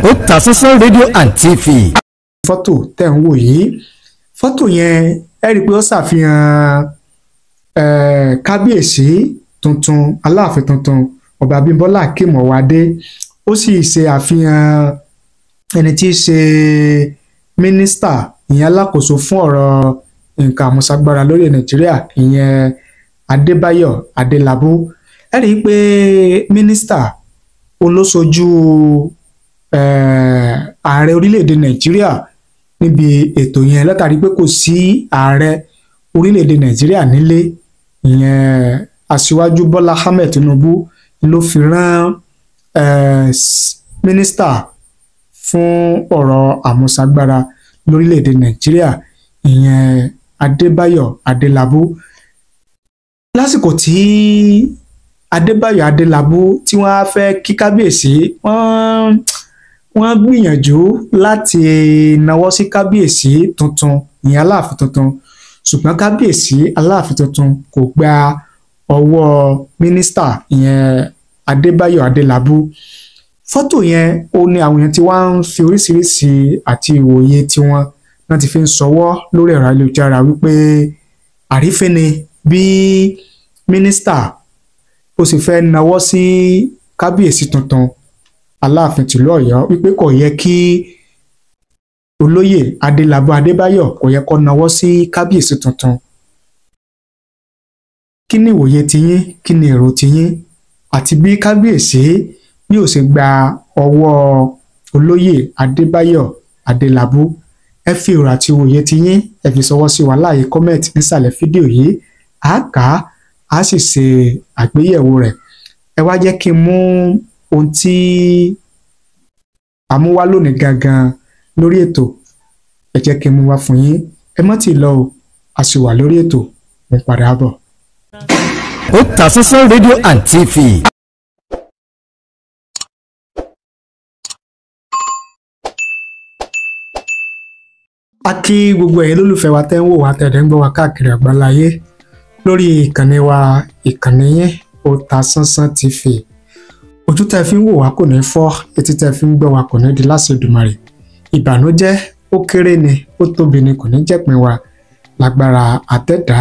Otasansan rédíò and TV. fọ́tò tẹ̀ ń wò yìí, fọ́tò yẹn ẹ rí i pé ó ṣàfihàn kábíyèsí tuntun, aláàfin tuntun ọba Abímbọ́lá Akeem Ọwádé. Ó sì ṣe àfihàn ẹni tí í ṣe mínísítà, ìyẹn alákòóso fún ọ̀rọ̀ nǹkan àmúṣagbára lórí Nàìjíríà, ìyẹn Adébáyọ̀ Adélabú. Ẹ rí i pé mínísítà olóṣojú ààrẹ orílẹ̀-èdè Nàìjíríà níbi ètò yẹn látàrí pé kò sí ààrẹ orílẹ̀-èdè Nàìjíríà nílé, ìyẹn aṣíwájú Bọ́lá Ahmed Tinubu ló fi rán mínísítà fún ọ̀rọ̀ àmúṣagbára lórílẹ̀-èdè Nàìjíríà, ìyẹn Adébáyọ̀ Adélabú. Lásìkò tí Adébáyọ̀ Adélabú tí wọ́n á fẹ́ kí kábíyèsí, wọ́n gbìyànjú láti nawọ́ sí kábíyèsí tuntun, ìyẹn aláàfin tuntun, ṣùgbọ́n kábíyèsí aláàfin tuntun kò gba ọwọ́ mínísítà, ìyẹn Adébáyọ̀ Adélabú. Fọ́tò yẹn ó ní àwọn èèyàn tí wọ́n ń fi oríṣiríṣi àti ìwòye tiwọn náà ti fi ń ṣọwọ́ lórí ẹ̀rọ ayélujára wípé àrífín ni bí mínísítà ó sì fẹ́ nawọ́ sí kábíyèsí tuntun aláàfin tìlú Ọ̀yọ́, wípé kò yẹ kí olóyè Adélabú Adébáyọ̀ kò yẹ kó nawọ́ sí kábíyèsí tuntun. Kí ni ìwòye tiyín, kí ni èrò tiyín, àti bí kábíyèsí bí ó ṣe gba ọwọ́ olóyè Adébáyọ̀ Adélabú? Ẹ fi èrò àti ìwòye tiyín ẹ fi ṣọwọ́ sí wa láàyè kọ́mẹ̀ntì nísàlẹ̀ fídíò yìí, á kà á sì ṣe àgbéyẹ̀wò rẹ̀. Ẹ wá jẹ́ kí n mú ohun tí a mú wá lónìí gangan lórí ètò, ẹ jẹ́ kí n mú wá fún yín. Ẹ má tí ì lọ o, a sì wà lórí ètò, mo ń padà bọ̀. Otasansan rédíò and TV. A kí gbogbo ẹ̀yin lólùfẹ́ wa tẹ́ ń wò wá tẹ̀lé ń gbọ́ wa káàkiri àgbáláyé lórí ìkànnì wa, ìkànnì yín Otasansan TV. Ojú tẹ́ fi ń wò wá kò ní fọ́, etí tẹ́ fi ń gbọ́ wa kò ní di láṣẹ Èdùmàrè. Ìbànújẹ́ ó kéré ni, ó tóbi ni, kò ní jẹ́pin wa lágbára àtẹ̀dá.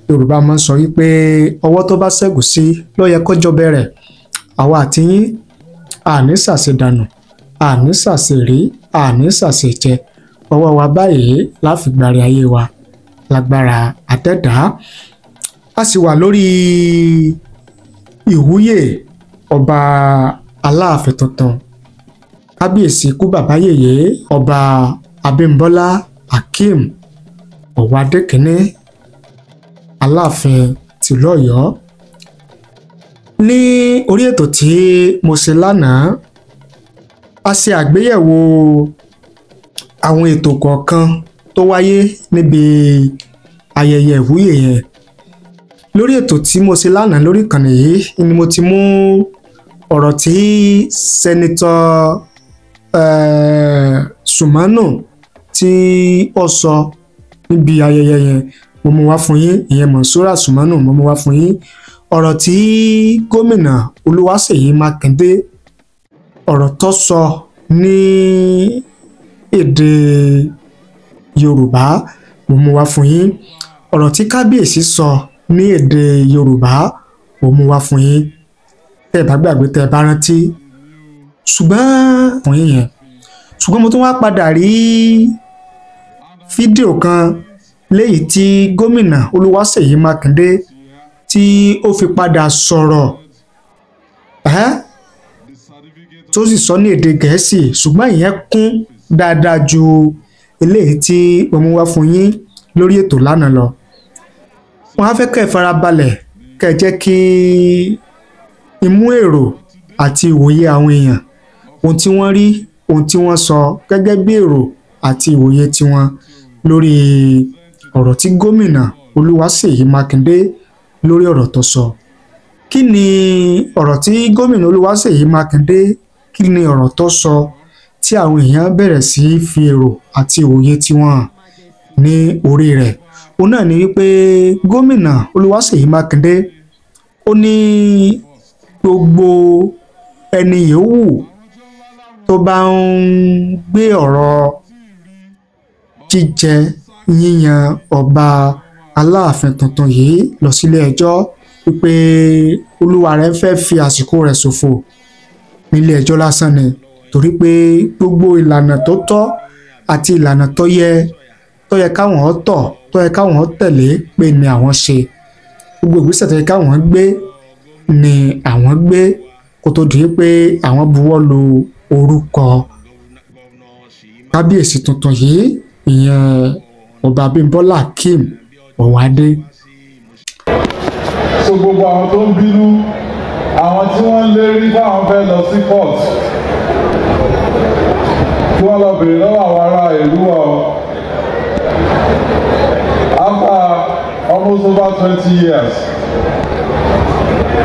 Yorùbá máa ń sọ wípé ọwọ́ tó bá ṣẹ́gun sí ló yẹ kó jọ bẹ̀rẹ̀. Àwa àti yín àní ṣàṣedànù, àní ṣàṣèrí, àní ṣàṣejẹ. Ọwọ́ wa báyìí láfi gbàre ayé wa lágbára àtẹ̀dá. A sì wà lórí ìwúyè ọba aláàfin tuntun, kábíyèsí kú bàbá yèyé ọba Abímbọ́lá Akeem Ọwádé kínní aláàfin tìlú Ọ̀yọ́. Ní orí ètò tí mo ṣe lánàá, a ṣe àgbéyẹ̀wò àwọn ètò kọ̀ọ̀kan tó wáyé níbi ayẹyẹ ìwúyè yẹn. Lórí ètò tí mo ṣe lánàá lórí ìkànnì yìí ni mo ti mú ọ̀rọ̀ tí sẹ́nitọ́ Sùmánù tí ó sọ níbi ayẹyẹ yẹn, mo mú wá fún yín, ìyẹn Mọ̀nsúrà Sùmánù, mo mú wá fún yín. Ọ̀rọ̀ tí gómìnà Olúwaṣèyí Mákindé, ọ̀rọ̀ tó sọ ní èdè Yorùbá, mo mú wá fún yín. Ọ̀rọ̀ tí kábíyèsí sọ ní èdè Yorùbá, mo mú wá fún yín. Tẹ́ bá gbàgbé, tẹ́ bá rántí. Ṣùgbọ́n fún yín yẹn, ṣùgbọ́n mo tún wá padà rí fídíò kan léyìí tí gómìnà Olúwaṣèyí Mákindé tí ó fi padà sọ̀rọ̀ tó sì sọ ní èdè Gẹ̀ẹ́sì, ṣùgbọ́n ìyẹn kún dáadáa ju eléyìí tí mo mú wá fún yín lórí ètò lánàá lọ. Wọ́n á fẹ́ kẹ́ ẹ farabalẹ̀, kẹ́ ẹ jẹ́ kí imú èrò àti ìwòye àwọn èèyàn, ohun tí wọ́n rí, ohun tí wọ́n sọ gẹ́gẹ́ bí èrò àti ìwòye tiwọn lórí ọ̀rọ̀ tí gómìnà Olúwaṣèyí Mákindé lórí ọ̀rọ̀ tó sọ. Kí ni ọ̀rọ̀ tí gómìnà Olúwaṣèyí Mákindé, kí ni ọ̀rọ̀ tó sọ tí àwọn èèyàn bẹ̀rẹ̀ sí fi èrò àti ìwòye tiwọn hàn ní orí rẹ̀? Òun náà ni wípé gómìnà Olúwaṣèyí Mákindé ó ní gbogbo ẹni yòówù tó bá ń gbé ọ̀rọ̀ jíjẹ yíyan ọba Aláàfin tuntun yìí lọ sílé ẹjọ́ wípé olúwa rẹ̀ fẹ́ fi àsìkò rẹ̀ ṣòfò nílé ẹjọ́ lásán ni, torí pé gbogbo ìlànà tó tọ́ àti ìlànà tó yẹ káwọn tọ̀ tó yẹ káwọn tẹ̀lé pé ni àwọn ṣe, gbogbo ìgbésẹ̀ tó yẹ káwọn gbé ni àwọn gbé kó tó di pé àwọn buwọ́ lu orúkọ kábíyèsí tuntun yìí, ìyẹn ọba Abímbọ́lá Akeem Ọ̀wádé. So gbogbo àwọn tó ń bínú, àwọn tí wọ́n ń lérí báwọn fẹ́ lọ sí court, kí wọ́n lọ bèrè lọ́wọ́ àwọn ará ìlú wa. After almost over 20 years,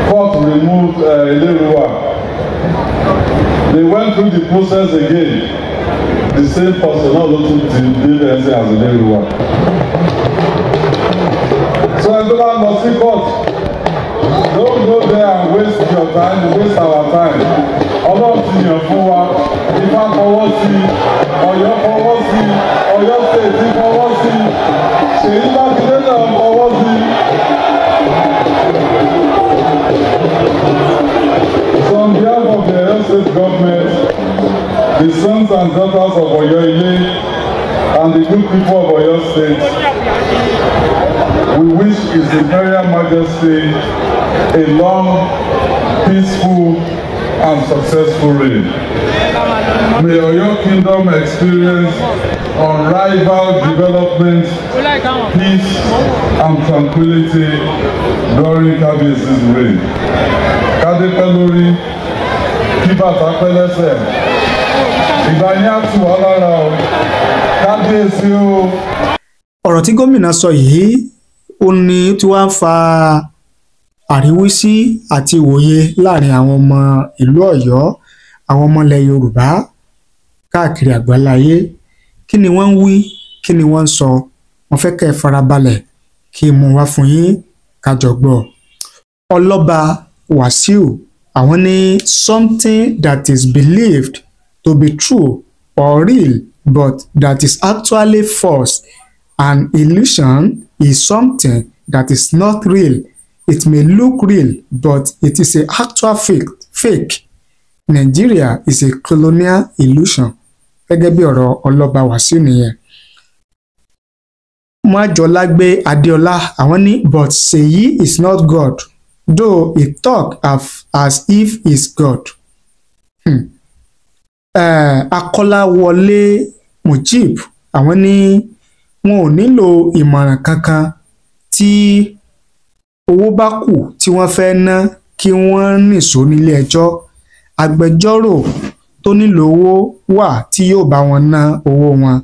court removed Eleruwa. They went through the process again. The same person now looking to build as Eleruwa. So I don't know see court. Don't go there and waste your time, waste our time. Ọlọ́run ti yàn fún wa, Ifá fọwọ́ sí, Ọ̀yọ́ fọwọ́ sí, Ọ̀yọ́ State fọwọ́ sí, Ṣèyí Mákindé náà fọwọ́ sí. So on behalf of the Oyo State government, the sons and daughters of Oyo Ile and the good people of Oyo State, we wish His Imperial Majesty a long, peaceful, and successful reign. May Oyo Kingdom experience unrivaled development, peace, and tranquility during Kábíyèsí's reign. Kádé pẹ́ lórí, kí bàtà pẹ́ lẹ́sẹ̀. Ìgbà yín á tù wá lára o. Kábíyèsí o. Ọ̀rọ̀ tí gómìnà sọ yìí ó ní tí wàá fa àríwísí àti ìwòye láàrin àwọn ọmọ ìlú Ọ̀yọ́, àwọn ọmọ ilẹ̀ Yorùbá káàkiri àgbáláyé. Kí ni wọ́n ń wí, kí ni wọ́n ń sọ? Mo fẹ́ kẹ́ ẹ farabalẹ̀ kí n mú wá fún yín ká jọ gbọ́. Ọlọ́ba Wàsíù àwọn ní something that is believed to be true or real but that is actually false. An illusion is something that is not real. It may look real, but it is an actual fake. Nigeria is a colonial illusion. Gẹ́gẹ́ bí ọ̀rọ̀ Ọlọ́ba Wàsíù nìyẹn. Májọlágbé Adéọlá àwọn ní but Ṣèyí is not God, though he talk as if he's God. Akọ́láwọlé Mujib àwọn ní wọn ò nílò ìmọ̀ràn kankan tí owó bá kù tí wọ́n fẹ́ ná kí wọ́n nìṣó nílé ẹjọ́. Agbẹjọ́rò tó nílò owó wà tí yóò bá wọn ná owó wọn.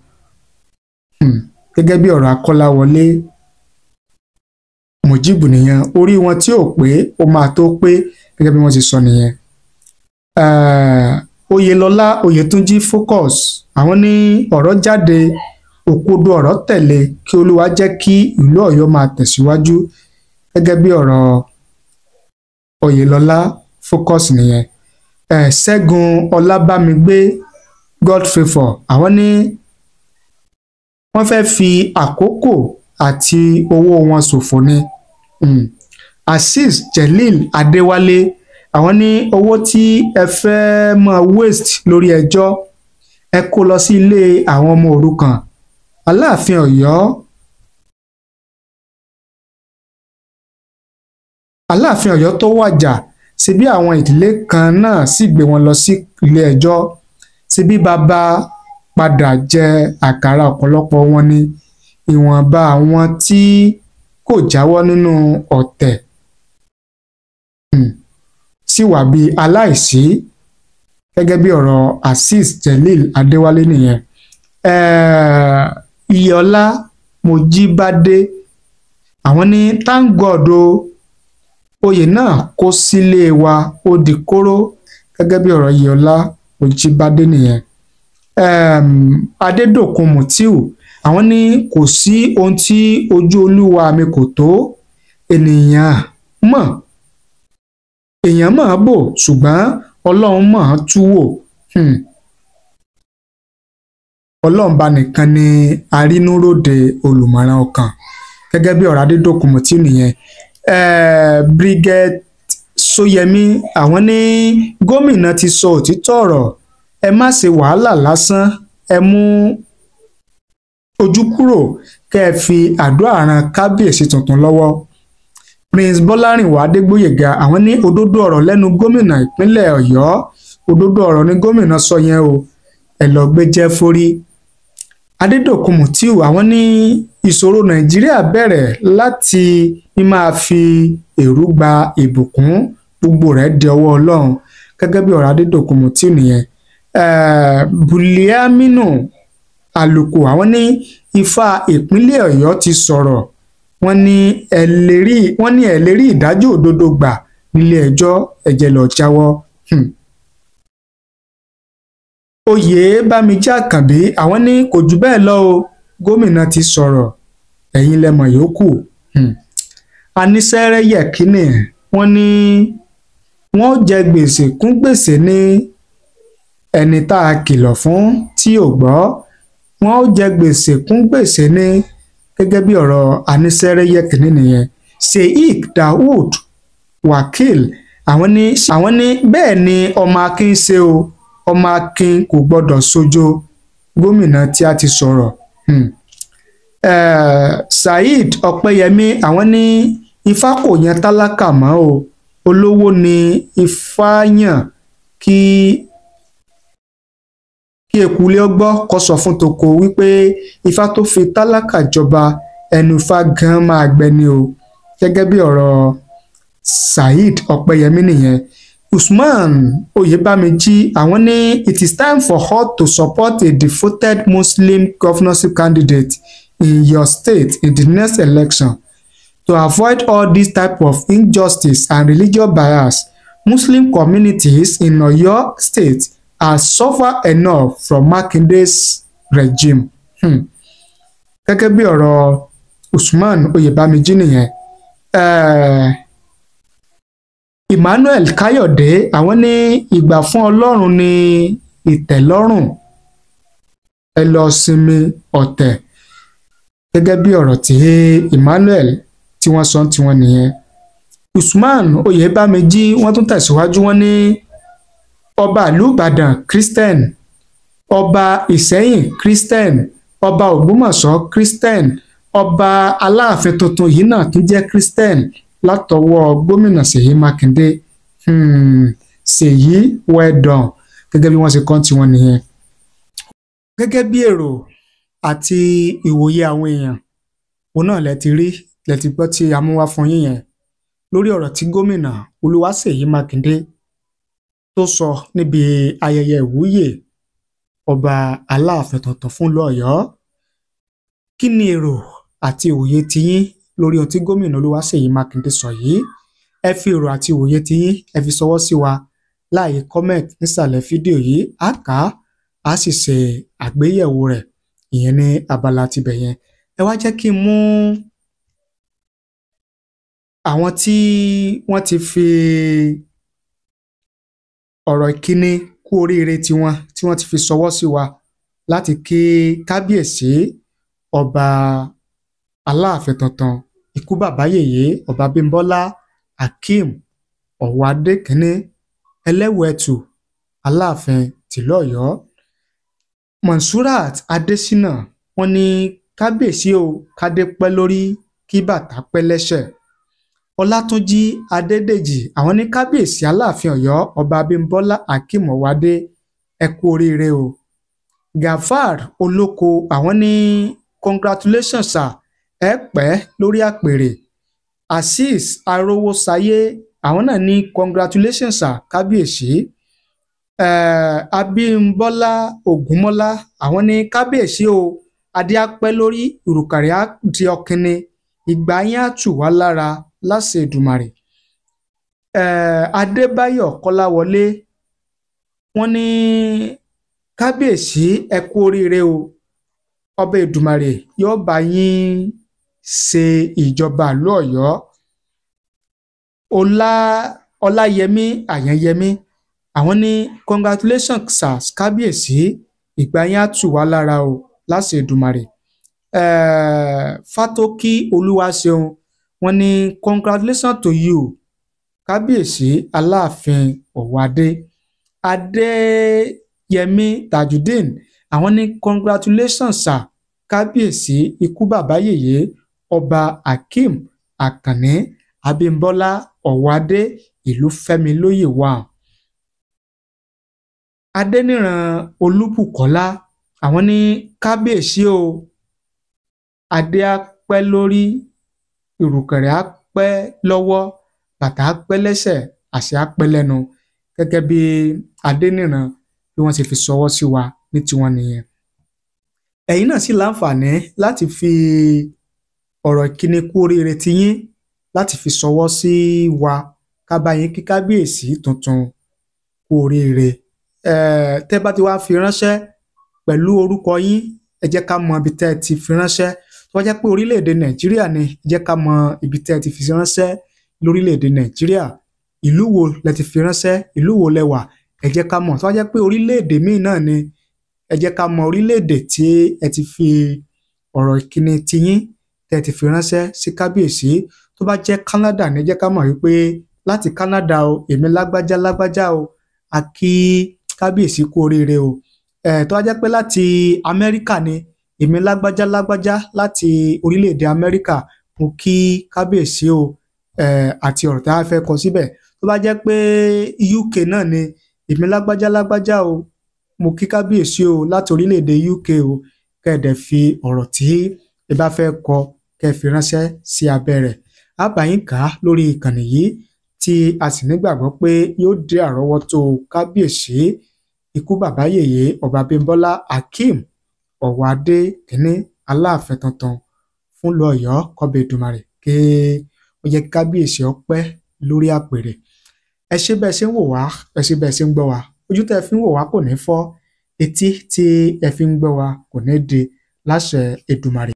Gẹ́gẹ́ bí ọ̀rọ̀ Akọ́láwọlé Mujib nìyẹn, orí wọn tí ò pé ó máa tó pé gẹ́gẹ́ bí wọ́n ti sọ nìyẹn. Oyèlọ́lá Oyètúnjí Focus àwọn ní ọ̀rọ̀ jáde òkodo ọ̀rọ̀ tẹ̀lé kí Olúwa jẹ́ kí ìlú Ọ̀yọ́ máa tẹ̀síwájú. Gẹ́gẹ́ bí ọ̀rọ̀ Oyèlọ́lá Focus nìyẹn. Ṣẹ́gun Ọlábámigbé Godfavour àwọn ní wọ́n fẹ́ fi àkókò àti owó wọn ṣòfò ni. Azeez Jelil Adéwálé àwọn ní owó tí ẹ fẹ́ máa waste lórí ẹjọ́ ẹ kó lọ sí ilé àwọn ọmọ òrukàn. Aláàfin Ọ̀yọ́ tó wàjà ṣebí àwọn ìdílé kan náà sì gbé wọn lọ sí ilé ẹjọ́. Ṣebí bàbá padà jẹ àkàrà ọ̀pọ̀lọpọ̀ wọn ni ìwọ̀nba àwọn tí kò jáwọ́ nínú ọ̀tẹ̀ sì wà bí aláìsí. Gẹ́gẹ́ bí ọ̀rọ̀ Azeez Jelil Adéwálé nìyẹn. Iyọlá Mojíbádé àwọn ní thank God o oyè náà kó sílé wa ó di kóró. Gẹ́gẹ́ bí ọ̀rọ̀ Iyọlá Mojíbádé nìyẹn. Adédòkun Mutiu àwọn ní kò sí ohun tí ojú Olúwa mi kò tó. Èèyàn mọ̀ bò ṣùgbọ́n Ọlọ́run mọ̀ tú wò. ọlọ́ọ̀ba nìkan ni arínúròde olùmọ̀ràn ọkàn gẹ́gẹ́ bí ọ̀rọ̀ Adédòkun tí nìyẹn. Brigadier Sóyẹmí àwọn ní gómìnà ti sọ òtítọ́ ọ̀rọ̀, ẹ má ṣe wàhálà lásán, ẹ mú ojú kúrò kẹ́ ẹ fi àdúrà ran kábíyèsí tuntun lọ́wọ́. Prince Bọ́lárìnwá Adégbóyèga àwọn ní òdodo ọ̀rọ̀ lẹ́nu gómìnà ìpínlẹ̀ Ọ̀yọ́, òdodo ọ̀rọ̀ ni gómìnà sọ yẹn o, ẹ lọ gbé jẹ́ forí. Adédòkun Mutiu àwọn ní ìṣòro Nàìjíríà bẹ̀rẹ̀ láti máa fi èrú gba ìbùkún, gbogbo rẹ̀ di ọwọ́ Ọlọ́run gẹ́gẹ́ bí ọ̀rọ̀ Adédòkun Mutiu nìyẹn. Bùlíámínù Àlùkò àwọn ní Ifá ìpínlẹ̀ Ọ̀yọ́ ti sọ̀rọ̀, wọ́n ní ẹ lè rí ìdájọ́ òdodo gbà nílé ẹjọ́, ẹ jẹ́ lọ jáwọ́. Oyèbámíjí Àkànbí àwọn ní kò jù bẹ́ẹ̀ lọ o, gómìnà ti sọ̀rọ̀, ẹ̀yin lẹ mọ̀ yòókù. Anísẹ́rẹ́ Yẹ̀kínì wọ́n ní wọ́n jẹ gbèsè kún gbèsè ní ẹni tá a kìlọ̀ fún tí ò gbọ́, wọ́n jẹ gbèsè kún gbèsè ní gẹ́gẹ́ bí ọ̀rọ̀ Anísẹ́rẹ́ Yẹ̀kínì nìyẹn. Sheikh Daoud Wakil àwọn ní bẹ́ẹ̀ ni ọmọ akin ṣe o, ọmọ akin kò gbọ́dọ̀ sojo, gómìnà tí a ti sọ̀rọ̀. Saheed Ọpẹ́yẹmí àwọn ní Ifá kò yan tálákà mọ́ o, olówó ni Ifá yàn, kí ekulé ọgbọ́ kó sọ fún toko wípé Ifá tó fi tálákà jọba ẹnu Ifá gan máa gbẹni o, gẹ́gẹ́ bí ọ̀rọ̀ Saheed Ọpẹ́yẹmí nìyẹn. Usman Oyèbámíjí àwọn ní it is time for her to support a devoted Muslim governorship candidate in your state in the next election to avoid all this type of injustice and religious bias. Muslim communities in Oyo State are suffer enough from Makinde's regime. Gẹ́gẹ́ bí ọ̀rọ̀ Usman Oyèbámíjí nìyẹn. Emmanuel Káyọ̀dé àwọn ní ìgbà fún Ọlọ́run ní ìtẹ́lọ́rùn, ẹ lọ sinmi ọ̀tẹ̀, gẹ́gẹ́ bí ọ̀rọ̀ tí Emmanuel tí wọ́n sọ tiwọn nìyẹn. Usman Oyèbámíjí wọ́n tún tẹ̀síwájú, wọ́n ní ọba ìlú Ìbàdàn Christian, ọba Ìṣẹ́yìn Christian, ọba Ògbómọ̀ṣọ́ Christian, ọba Aláàfin tuntun yìí náà tún jẹ́ Christian látọwọ́ gómìnà Ṣèyí Mákindé. Ṣèyí well done, gẹ́gẹ́ bí wọ́n ṣe kọ́ tiwọn nìyẹn. Gẹ́gẹ́ bí èrò àti ìwòye àwọn èèyàn òun náà lẹ ti gbọ́ tí a mú wá fún yín yẹn lórí ọ̀rọ̀ tí gómìnà Olúwaṣèyí Mákindé tó sọ níbi ayẹyẹ ìwúyè ọba Aláàfin tuntun fún ìlú Ọ̀yọ́. Kí ni èrò àti ìwòye tiyín lórí ohun tí gómìnà Olúwaṣèyí Mákindé sọ yìí? Ẹ fi èrò àti ìwòye tiyín ẹ fi ṣọwọ́ sí wa láàyè comment nísàlẹ̀ fídíò yìí, á kà á sì ṣe àgbéyẹ̀wò rẹ̀, ìyẹn ní abala tibẹ̀ yẹn. Ẹ wá jẹ́ kí n mú àwọn tí wọ́n ti fi ọ̀rọ̀ ìkíni kú oríire tiwọn tí wọ́n ti fi ṣọwọ́ sí wa láti kí kábíyèsí ọba Aláàfin tuntun ikú bàbá yèyé ọba Bímbọ́lá Akeem Ọ̀wádé kínní Ẹlẹ́wẹ̀ẹ́tù Aláàfin tìlú Ọ̀yọ́. Monsurat Adésínà wọ́n ní kábíyèsí o, kádé pẹ́ lórí kí bàtà pẹ́ lẹ́sẹ̀. Ọlátúnjí Adédèjì àwọn ní kábíyèsí Aláàfin Ọ̀yọ́ ọba Bímbọ́lá Akeem Ọ̀wádé ẹ kú oríire o. Gafar Olóko àwọn ní congratulations sir, ẹ pẹ́ lórí àpèrè. Azeez Arówósayé àwọn náà ní congratulations sir kábíyèsí. Abímbọ́lá Ògúnmọ́lá àwọn ní kábíyèsí o, adé á pẹ́ lórí, ìrùkàrẹ̀ á di ọ̀kìnni, ìgbà yín á tù wá lára láṣẹ Èdùmàrè. Adébáyọ̀ Kọ́láwọlé wọ́n ní kábíyèsí ẹ kú oríire o, ọba Èdùmàrè yóò bá yín ṣe ìjọba ìlú Ọ̀yọ́. Ọláyẹmí Àyànyẹmí àwọn ní congratulations sir kábíyèsí, ìgbà yẹn á tù wá lára o láṣẹ Èdùmàrè. Fátókí Olúwaṣeun wọ́n ní congratulations to you kábíyèsí Aláàfin Ọ̀wádé. Adéyẹmí Tajudeen àwọn ní congratulations sir kábíyèsí ikú bàbá yèyé ọba Akeem Àkànní Abímbọ́lá Ọ̀wádé ìlú Fẹ́mi lóyè wà. Adéníran Olúbùkọ́lá àwọn ní kábíyèsí o adé á pẹ́ lórí ìrùkẹ̀rẹ̀ á pẹ́ lọ́wọ́ bàtà á pẹ́ lẹ́sẹ̀ àṣẹ á pẹ́ lẹ́nu gẹ́gẹ́ bí Adéníran bí wọ́n ṣe fi ṣọwọ́ sí wa ní tiwọn nìyẹn. Ẹ̀yin náà sì láǹfààní láti fi ọ̀rọ̀ ìkíni kú oríire tiyín láti fi ṣọwọ́ sí wa ká bá yín kí kábíyèsí tuntun kú oríire. Tẹ́ bá ti wá fi ránṣẹ́ pẹ̀lú orúkọ yín ẹ jẹ́ ká mọ ibi tẹ́ ẹ ti fi ránṣẹ́. Tó bá jẹ́ pé orílẹ̀-èdè Nàìjíríà ni ẹ jẹ́ ká mọ ibi tẹ́ ẹ ti fi ránṣẹ́ lórílẹ̀-èdè Nàìjíríà. Ìlú wo lẹ ti fi ránṣẹ́, ìlú wo lẹ wà ẹ jẹ́ ká mọ̀. Tó bá jẹ́ pé orílẹ̀-èdè míì náà ni ẹ jẹ́ ká mọ orílẹ̀-èdè tí ẹ ti fi ọ̀rọ̀ ìkíni tiyín tẹ́ ẹ ti fi ránṣẹ́ sí kábíyèsí. Tó bá jẹ́ Canada ni ẹ jẹ́ ká mọ̀ wípé láti Canada o èmi lágbájá o a kí kábíyèsí kú oríire o. Tó bá jẹ́ pé láti Amẹ́ríkà ni èmi lágbájá láti orílẹ̀-èdè Amẹ́ríkà mo kí kábíyèsí o àti ọ̀rọ̀ tá a fẹ́ kọ síbẹ̀. Tó bá jẹ́ pé UK náà ni èmi lágbájá o mo kí kábíyèsí o láti orílẹ̀-èdè UK o kẹ́ẹ̀dẹ̀ fi ọ̀rọ̀ tí ẹ bá fẹ́ kọ kẹ́ẹ̀ fi ránṣẹ́ sí abẹ́ rẹ̀. A bá yín kà á lórí ìkànnì yìí tí a sì nígbàgbọ́ pé yóò dé àrọ́wọ́tó kábíyèsí ikú bàbá yèyé ọba Abímbọ́lá Akeem Ọ̀wádé kínní Aláàfin tuntun fún ìlú Ọ̀yọ́ kọ́ba Èdùmàrè kí ó yẹ kí kábíyèsí ó pẹ́ lórí àpèrè. Ẹ ṣé bẹ́ẹ̀ ṣe ń wò wá, ẹ ṣé bẹ́ẹ̀ ṣe ń gbọ́ wá, ojú tẹ́ ẹ fi ń wò wá kò ní fọ́, etí tí ẹ fi ń gbọ́ wá kò ní di láṣẹ Èdùmàrè.